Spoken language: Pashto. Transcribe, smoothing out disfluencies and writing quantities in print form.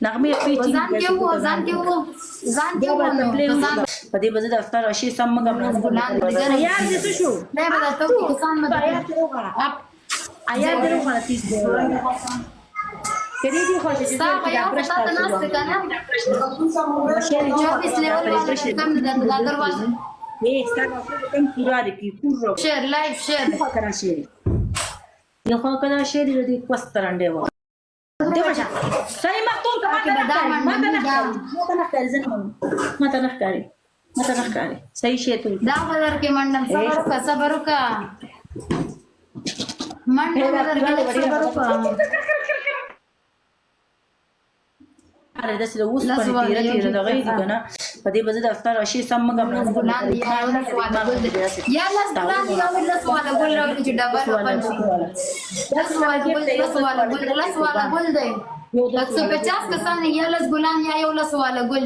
نغمه پیچی ځان کې وو په دې بده دفتر راشي سم مګم یار دې څه شو نه به تاسو کې کسان مده آیا درو غلطی کړي دي خو چې ستا په یو خطا ته ناسته که نه 24 لیول والا کم نه درته دا دروازه ستا کم پورا دی کی پورا شیر لایف شیر خو کنه شیر یو خو کنه شیر دې کوسترانډه و دیو شا صحیح مقتول کا کې بدام ما ته نه ښکاري صحیح شی ته دا بدر کې منډم صبر وکا منډه بدر کې صبر وکا اره داسې د اوس په تیره دغه دي کنه په دې بده دفتر راشي سم مګم ګلان یا له سواله ګل یا له ګلان یا له سواله ګل راوړي چې ډبل وپن له سواله ګل دی 150 کسان یا له ګلان یا یو له سواله ګل